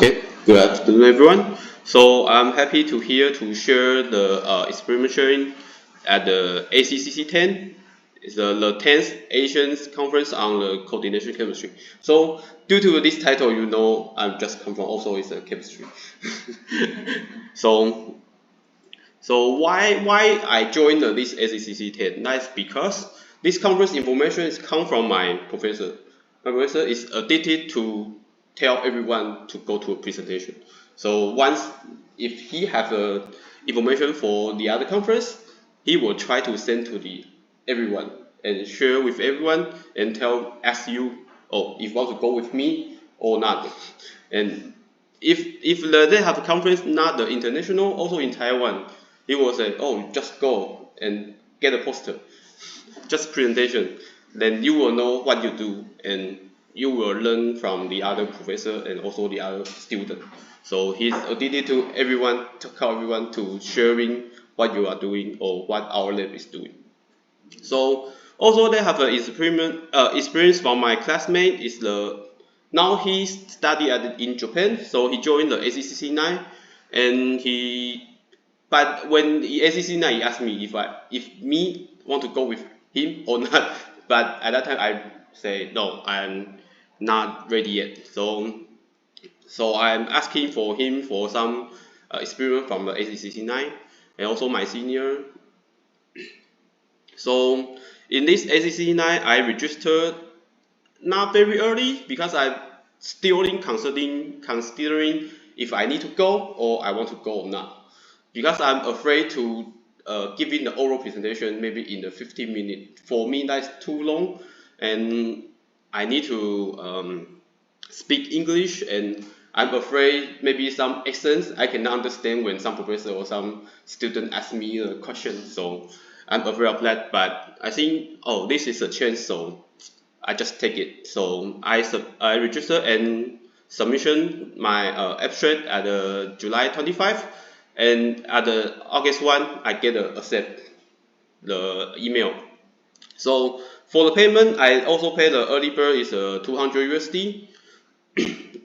Okay, good afternoon, everyone. So I'm happy to share the experiment sharing at the ACCC 10. It's the 10th Asian Conference on the Coordination Chemistry. So due to this title, you know I'm just come from also is a chemistry. so so why I joined this ACCC 10? That's because this conference information is come from my professor. My professor is addicted to tell everyone to go to a presentation. So once if he have information for the other conference, he will try to send to the everyone and share with everyone and ask you, oh, if you want to go with me or not. And if they have a conference not the international, also in Taiwan, he will say, oh, just go and get a poster, just presentation. Then you will know what you do and you will learn from the other professor and also the other student. So he's addicted to everyone, to call everyone to sharing what you are doing or what our lab is doing. So also they have an experience from my classmate is now he studied in Japan, so he joined the ACCC 9, and but when the ACCC 9 he asked me if me want to go with him or not, but at that time I say no, I'm not ready yet. So I'm asking for him for some experience from the ACCC 9 and also my senior. So in this ACCC 9 I registered not very early because I'm still considering if I need to go or I want to go or not. Because I'm afraid to give in the oral presentation maybe in the 15 minutes. For me, that's too long, and I need to speak English, and I'm afraid maybe some accents I cannot understand when some professor or some student ask me a question. So I'm afraid of that. But I think, oh, this is a chance, so I just take it. So I register and submission my abstract at July 25, and at the August 1 I get accept the email. So for the payment, I also pay the early bird is 200 USD,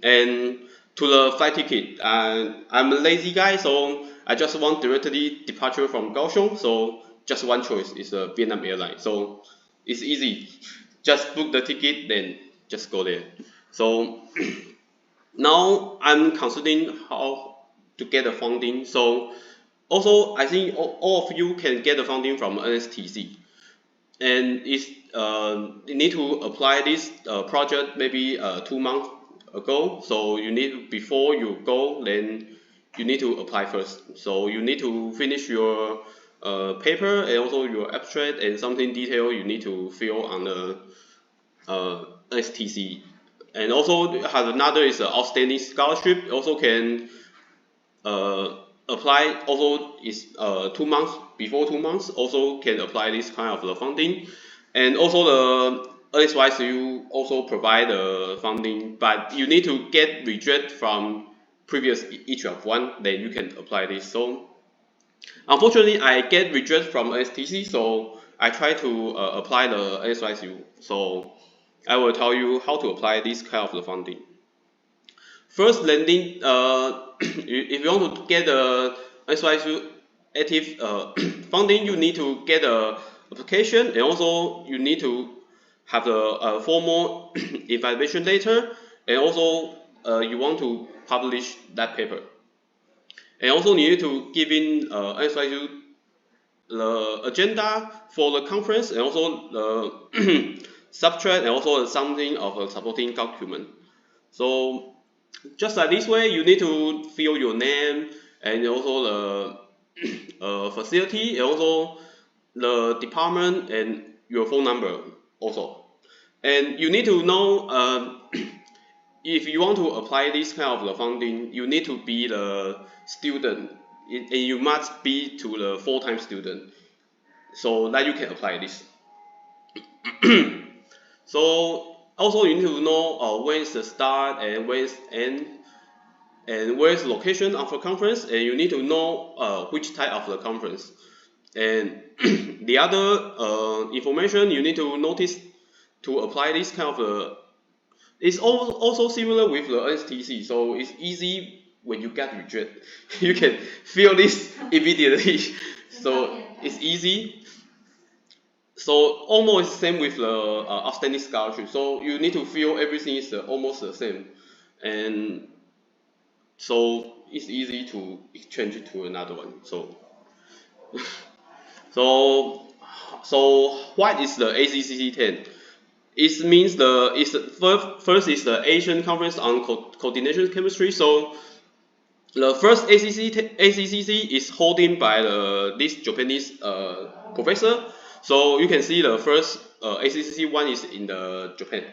and to the flight ticket, I'm a lazy guy, so I just want directly departure from Kaohsiung. So just one choice is a Vietnam airline. So it's easy. Just book the ticket, then just go there. So now I'm considering how to get the funding. So also I think all of you can get the funding from NSTC, and you need to apply this project maybe 2 months ago. So you need before you go, then you need to apply first. So you need to finish your paper and also your abstract and something detail you need to fill on the STC. And also have another is an outstanding scholarship. Also can apply. Also is 2 months before 2 months. Also can apply this kind of the funding. And also the NSYSU also provide the funding, but you need to get reject from previous each of one. Then you can apply this. So unfortunately, I get reject from STC, so I try to apply the NSYSU. So I will tell you how to apply this kind of the funding. First, lending. If you want to get the NSYSU active funding, you need to get a application, and also you need to have a formal evaluation letter, and also you want to publish that paper. And also you need to give in NSYSU the agenda for the conference and also the subtract and also something of a supporting document. So just like this way, you need to fill your name and also the facility and also the department and your phone number also. And you need to know if you want to apply this kind of the funding, you need to be the student and you must be to the full-time student so that you can apply this. So also you need to know where is the start and where is end and where is the location of the conference, and you need to know which type of the conference. And the other information you need to notice to apply this kind of It's also similar with the STC, so it's easy when you get rejected. You can feel this immediately, so it's easy. So almost same with the outstanding scholarship. So you need to feel everything is almost the same, and so it's easy to exchange it to another one. So so what is the ACCC 10? It means first is the Asian Conference on Coordination Chemistry. So the first ACCC is holding by this Japanese professor. So you can see the first ACCC one is in the Japan.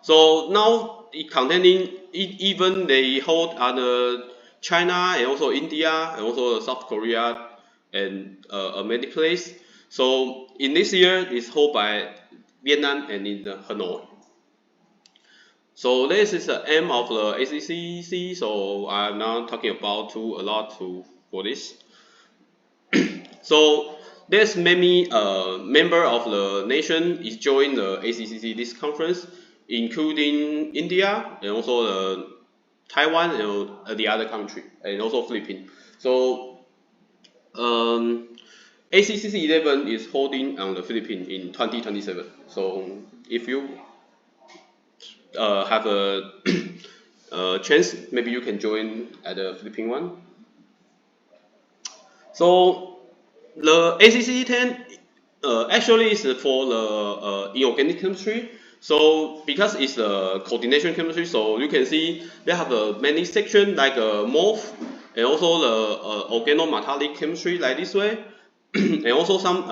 So now it containing even they hold other China and also India and also South Korea and many place. So in this year it's held by Vietnam and in Hanoi. So this is the aim of the ACCC. So I'm now talking about a lot for this. So there's many member of the nation is join the ACCC this conference, including India and also Taiwan and the other country and also Philippines. So ACCC 11 is holding on the Philippines in 2027. So if you have a chance, maybe you can join at the Philippine one. So the ACCC 10 actually is for the inorganic chemistry. So because it's the coordination chemistry, so you can see they have many sections like MOF and also the organometallic chemistry like this way, and also some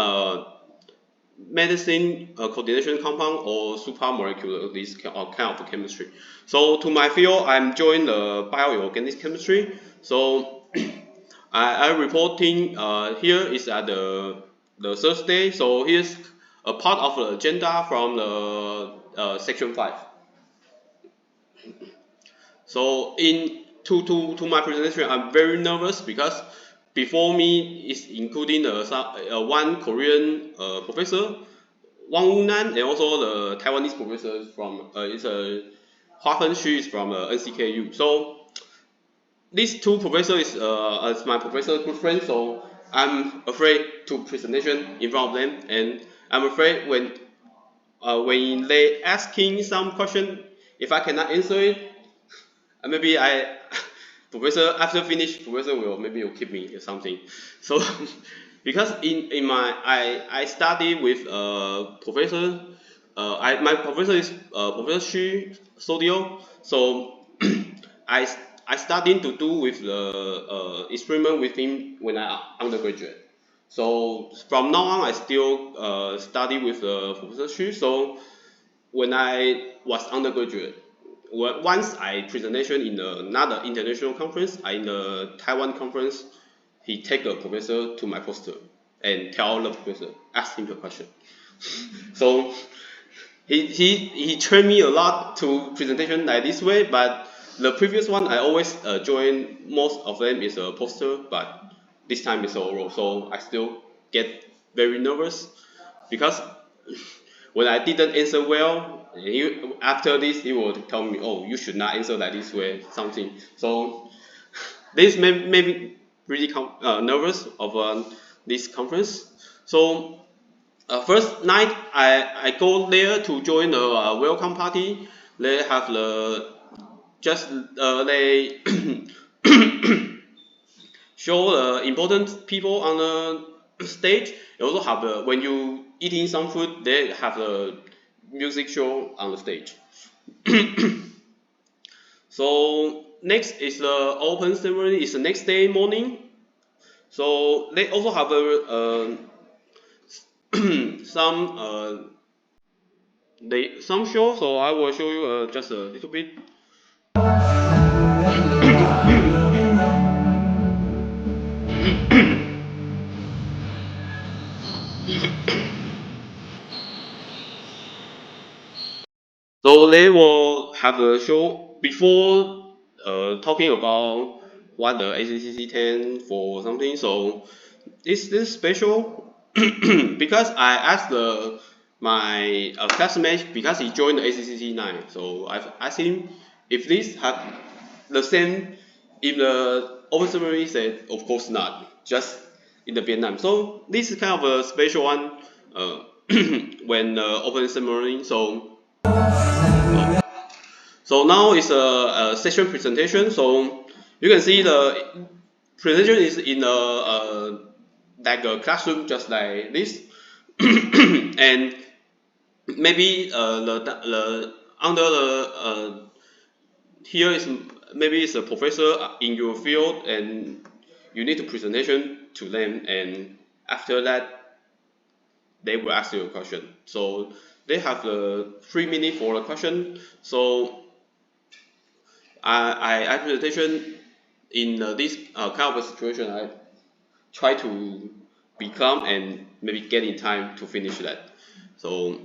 medicine coordination compound or supramolecular this kind of chemistry. So to my field, I'm joining the bioorganic chemistry. So I reporting here is at the Thursday. So here's a part of the agenda from the section 5. So to my presentation, I'm very nervous because before me is including one Korean professor, Wang Wunan, and also the Taiwanese professor from it's a Hua Fen Xu is from NCKU. So these two professors is as my professor good friends, so I'm afraid to presentation in front of them, and I'm afraid when they asking some question, if I cannot answer it, maybe I professor after finish professor will keep me or something. So because in my I study with professor my professor is Professor Xu Sodio, so I I starting to do with the experiment with him when I undergraduate. So from now on, I still study with Professor Xu. So when I was undergraduate, once I presentation in another international conference, in the Taiwan conference, he take a professor to my poster and tell the professor, ask him the question. So he trained me a lot to presentation like this way, but the previous one I always join. Most of them is a poster, but this time it's oral, so I still get very nervous because when I didn't answer well, after this he will tell me, oh, you should not answer like this way, something. So this made me really nervous of this conference. So first night I go there to join the welcome party. They have the just they show the important people on the stage. They also have when you eating some food, they have the music show on the stage. So next is the open ceremony. It's the next day morning. So they also have some show. So I will show you just a little bit. So they will have a show before talking about what the ACCC 10 for something. So this special because I asked my classmate, because he joined the ACCC 9. So I've asked him if this have the same. If the open ceremony said, of course not, just in the Vietnam. So this is kind of a special one when open ceremony. So now is a session presentation. So you can see the presentation is in a like a classroom, just like this, and maybe the under the here is maybe it's a professor in your field, and you need a presentation to them, and after that they will ask you a question. So they have the 3 minutes for the question. So I presentation in this kind of a situation. I try to be calm and maybe get in time to finish that. So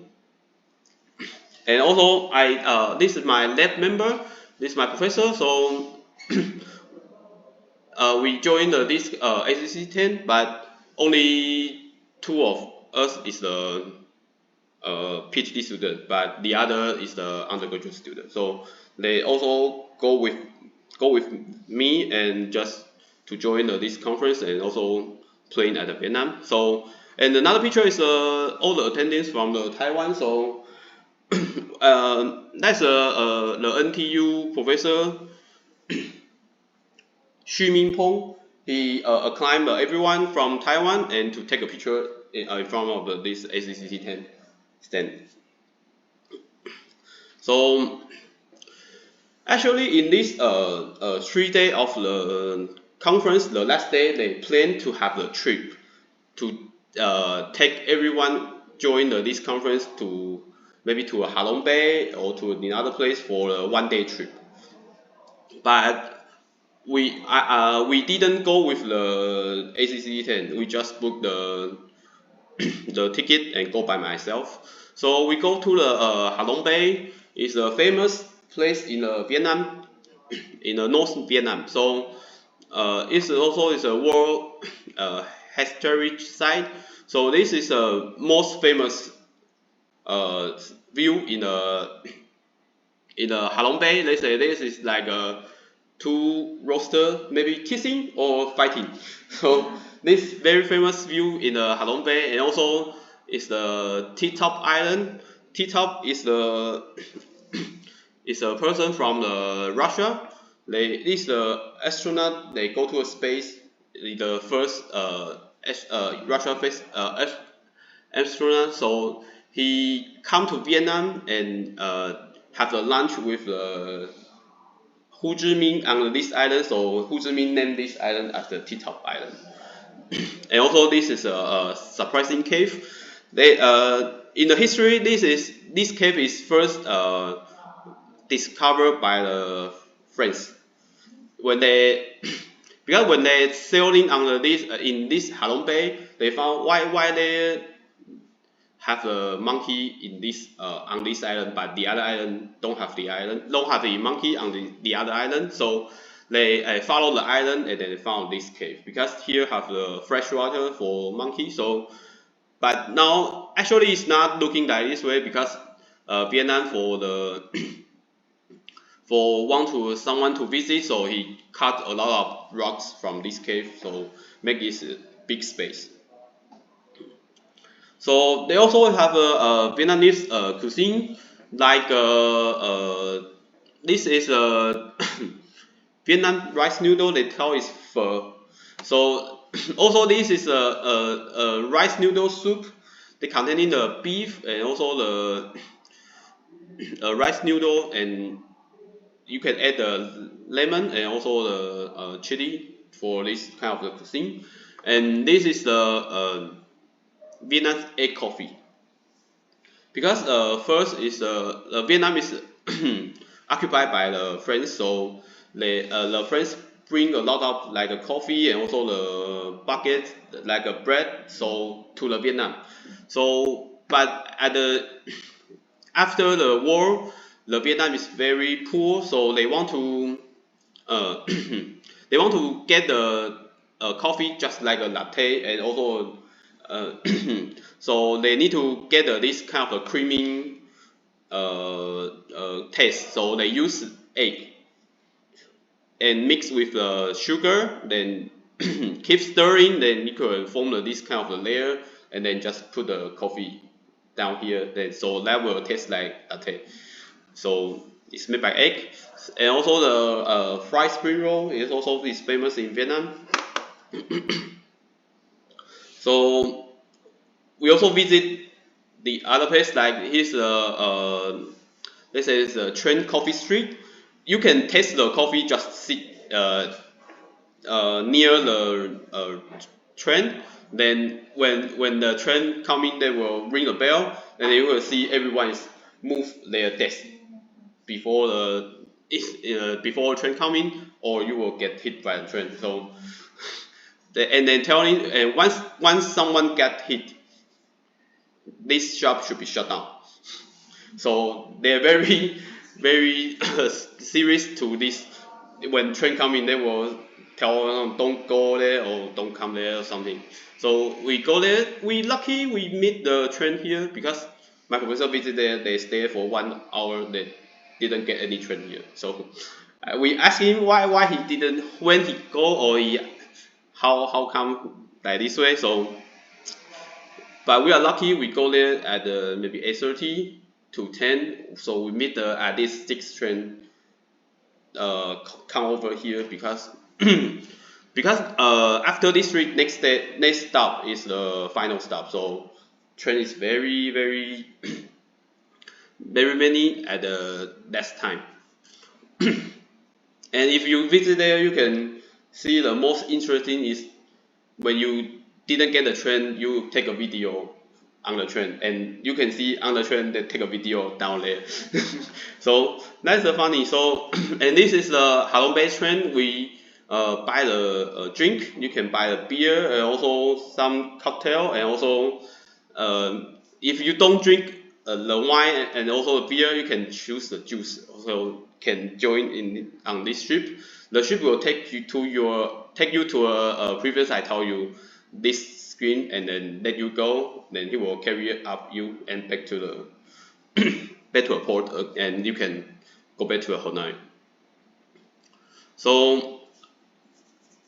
and also this is my lab member. This is my professor. So we joined this ACC 10, but only 2 of us is the PhD student, but the other is the undergraduate student. So they also go with me and just to join this conference and also playing at the Vietnam. So and another picture is all the attendants from the Taiwan. So that's the NTU professor Xu Mingpeng. He acclaimed everyone from Taiwan and to take a picture in front of this ACCC 10 stand. So actually, in this 3 day of the conference, the last day they plan to have the trip to take everyone join this conference to maybe to a Halong Bay or to another place for a 1 day trip. But we didn't go with the ACC 10. We just booked the ticket and go by myself. So we go to the Hanoi Bay. It's a famous place in Vietnam, in North Vietnam. So it's also is a world heritage site. So this is the most famous view in Halong Bay. They say this is like two roosters maybe kissing or fighting. So this very famous view in Halong Bay, and also is the T-Top Island. T-Top is is a person from Russia. This astronaut. They go to a space. The first Russia first astronaut. So he come to Vietnam and have a lunch with Ho Chi Minh on this island. So Ho Chi Minh named this island as the T-Top Island. And also this is a surprising cave. They in the history this cave is first discovered by the French when they because when they sailing on this in this Halong Bay, they found why they have a monkey in this on this island, but the other island don't have the monkey on the other island. So they follow the island and they found this cave because here have the fresh water for monkey. So but now actually it's not looking like this way because Vietnam for the for someone to visit, so he cut a lot of rocks from this cave, so make this big space. So they also have a Vietnamese cuisine, like this is a Vietnam rice noodle. They call it pho. So also this is a rice noodle soup. They containing the beef and also the rice noodle, and you can add the lemon and also the chili for this kind of the cuisine. And this is the Vietnam egg coffee. Because first is Vietnam is occupied by the French, so the French bring a lot of like a coffee and also the bucket like a bread so to the Vietnam. So but after the war, the Vietnam is very poor, so they want to they want to get the coffee just like a latte and also Uh, so they need to get this kind of a creaming taste. So they use egg and mix with sugar, then keep stirring, then you can form this kind of a layer, and then just put the coffee down here. Then so that will taste like latte. So it's made by egg, and also the fried spring roll is famous in Vietnam. So we also visit the other place like here's let's say it's a Trend Coffee Street. You can taste the coffee just sit near the train. Then when the train coming, they will ring a bell, and you will see everyone is move their desk before before train coming, or you will get hit by the train. So and then telling and once someone get hit, this shop should be shut down. So they're very very serious to this. When train come in, they will tell don't go there or don't come there or something. So we go there. We lucky we meet the train here because my professor visit there. They stay for 1 hour. They didn't get any train here. So we ask him why he didn't when he go or how come like this way. So but we are lucky we go there at maybe 8:30 to 10. So we meet at this 6 train come over here because because after this week next stop is the final stop. So train is very very many at the last time. And if you visit there, you can see the most interesting is when you didn't get the train, you take a video on the train, and you can see on the train they take a video down there. So that's funny. So and this is the Hanoi based train. We buy the drink. You can buy a beer and also some cocktail, and also if you don't drink the wine and also the beer, you can choose the juice. Also can join in on this ship. The ship will take you to a previous I told you this screen and then let you go. Then he will carry up you and back to the back to a port and you can go back to Hanoi. So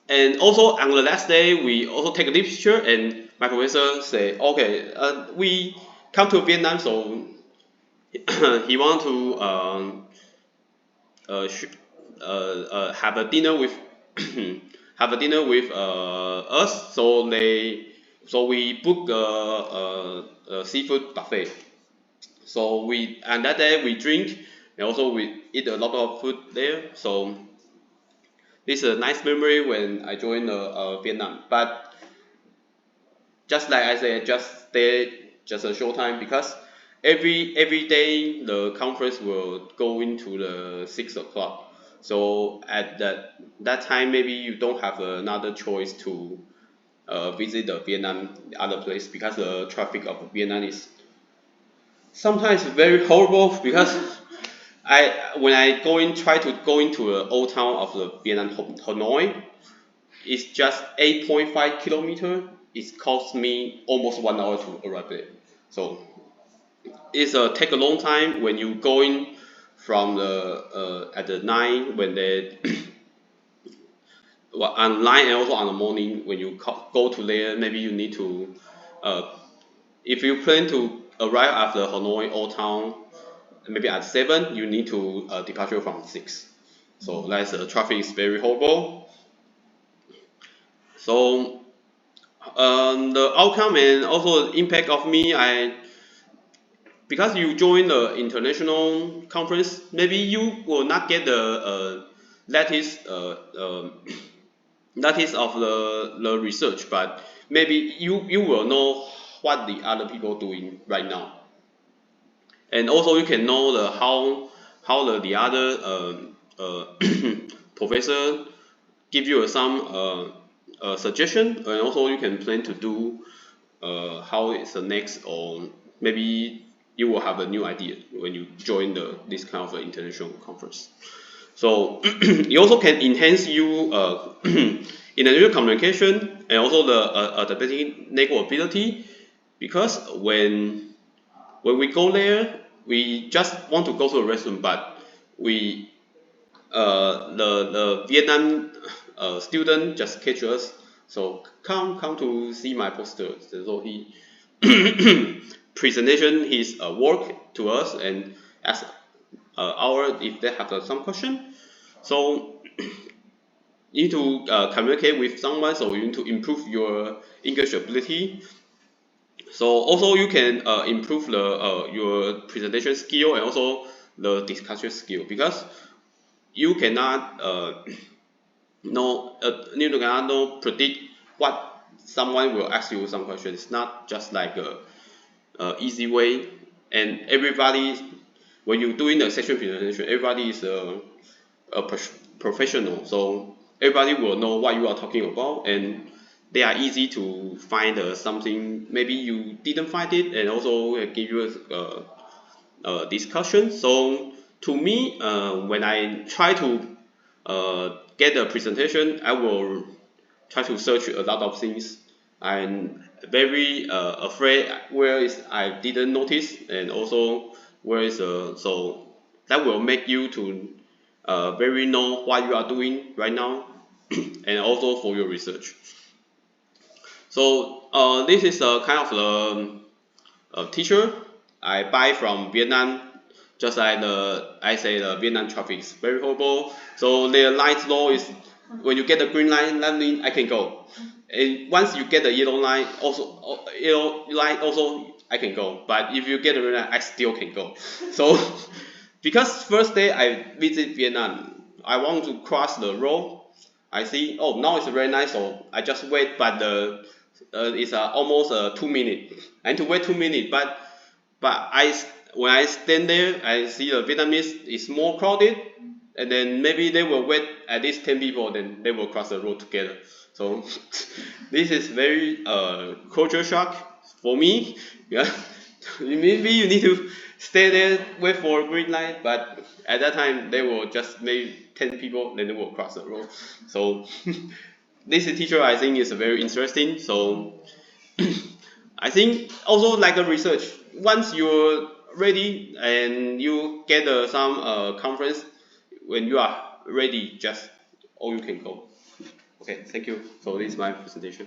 and also on the last day we also take a picture and my professor say okay we come to Vietnam so he want to have a dinner with have a dinner with us. So we book a seafood buffet. So we and that day we drink and also we eat a lot of food there. So this is a nice memory when I joined Vietnam. But just like I said, just stay just a short time because every day the conference will go into the 6 o'clock. So at that time maybe you don't have another choice to visit the Vietnam other place because the traffic of Vietnam is sometimes very horrible because when I try to go into the old town of the Vietnam Hanoi, it's just 8.5 kilometer. It costs me almost 1 hour to arrive there. So it's take a long time when you going from the at the night when they online and also on the morning when you go to there. Maybe you need to if you plan to arrive at the Hanoi Old Town maybe at 7, you need to departure from 6. So that's traffic is very horrible. So the outcome and also the impact of me, because you join the international conference, maybe you will not get the latest latest of the research, but maybe you will know what the other people doing right now, and also you can know how the other professor give you some suggestion, and also you can plan to do how is the next, or maybe you will have a new idea when you join this kind of international conference. So it also can enhance you in the communication and also the basic network ability, because when we go there, we just want to go to a restaurant, but we the Vietnam student just catch us, so come to see my poster. So he presentation his work to us and ask our if they have some question. So you need to communicate with someone, so you need to improve your English ability. So also you can improve the your presentation skill and also the discussion skill, because you cannot you cannot know predict what someone will ask you some questions. It's not just like a easy way, and everybody when you're doing the section presentation, everybody is a professional, so everybody will know what you are talking about, and they are easy to find something maybe you didn't find it, and also give you a discussion. So to me, when I try to get a presentation, I will try to search a lot of things. I'm very afraid where is I didn't notice, and also where is so that will make you to very know what you are doing right now, and also for your research. So this is a kind of the teacher I buy from Vietnam. Just like I say, the Vietnam traffic is very horrible. So their light law is when you get the green line, that means I can go. And once you get the yellow line, also yellow line also I can go. But if you get the red line, I still can go. So because first day I visit Vietnam, I want to cross the road. I see, oh, now it's very nice, so I just wait. But it's almost 2 minutes. I need to wait 2 minutes, but when I stand there, I see the Vietnamese is more crowded, and then maybe they will wait at least 10 people, then they will cross the road together. So this is very culture shock for me. Yeah, maybe you need to stay there, wait for a green light, but at that time they will just maybe 10 people, then they will cross the road. So this teacher I think is very interesting. So I think also like a research. Once you're ready and you get some conference, when you are ready, just all you can go. Okay, thank you. So this is my presentation.